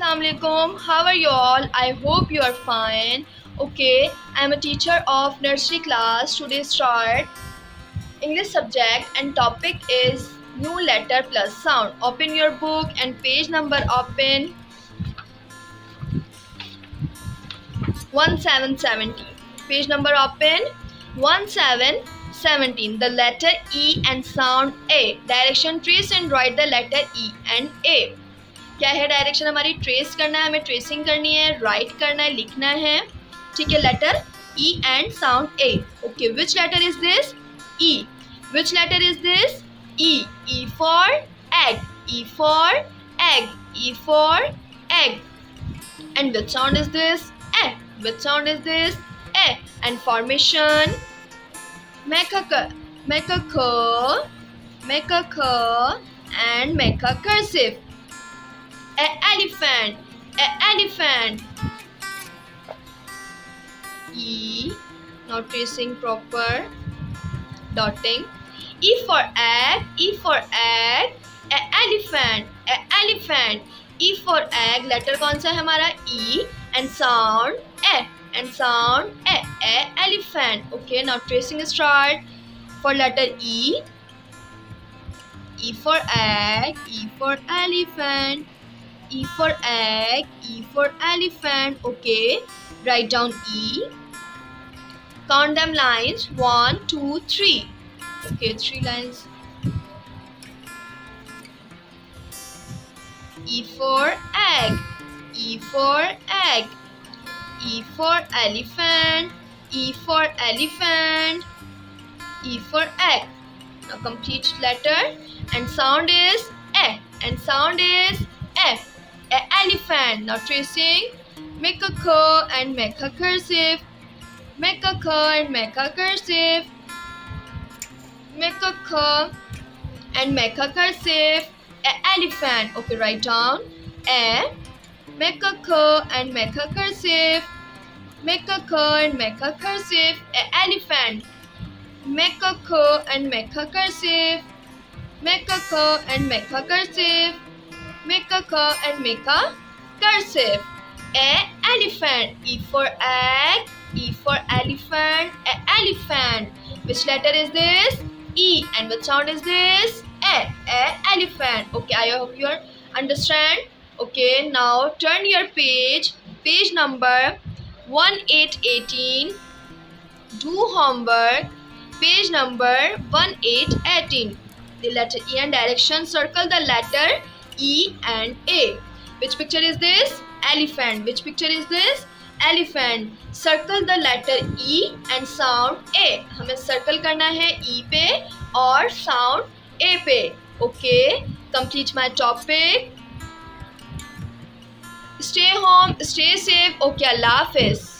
Assalamualaikum. How are you all? I hope you are fine. Okay, I am a teacher of nursery class. Today start English subject and topic is new letter plus sound. Open your book and page number open 1770. Page number open 1717. The letter E and sound A. Direction trace and write the letter E and A. क्या है direction हमारी trace करना है, हमें tracing करनी है, right करना है, लिखना है. ठीक है, letter E and sound A. Okay, which letter is this? E. Which letter is this? E. E for egg. E for egg. E for egg. And which sound is this? A. Which sound is this? A. And formation make a and make a cursive. Elephant. E. Now tracing proper. Dotting. E for egg. Elephant. E for egg. Letter कौन सा है हमारा? E. And sound A. Elephant. Okay. Now tracing start. For letter E. E for egg. E for elephant. E for egg. E for elephant. Okay. Write down E. Count them lines. 1, 2, 3. Okay, 3 lines. E for egg. E for egg. E for elephant. E for elephant. E for egg. Now complete letter and sound is A. And sound is A. Elephant. Now tracing. Make a curve and make a cursive. Make a curve and make a cursive. Make a curve and make a cursive. Elephant. Okay, write down A. Make a curve and make a cursive. Make a curve and make a cursive. Elephant. Make a curve and make a cursive. Make a curve and make a cursive. Make a curve and make a cursive. Elephant. E for egg. E for elephant. Elephant. Which letter is this? E. And what sound is this? A. Elephant. Okay, I hope you understand. Okay, now turn your page. Page number 1818. Do homework. Page number 1818. The letter E and direction. Circle the letter E and A. Which picture is this? Elephant. Which picture is this? Elephant. Circle the letter E and sound A. हमें circle करना है E पे और sound A पे. Okay. Complete my topic. Stay home. Stay safe. Okay. Allah Hafiz.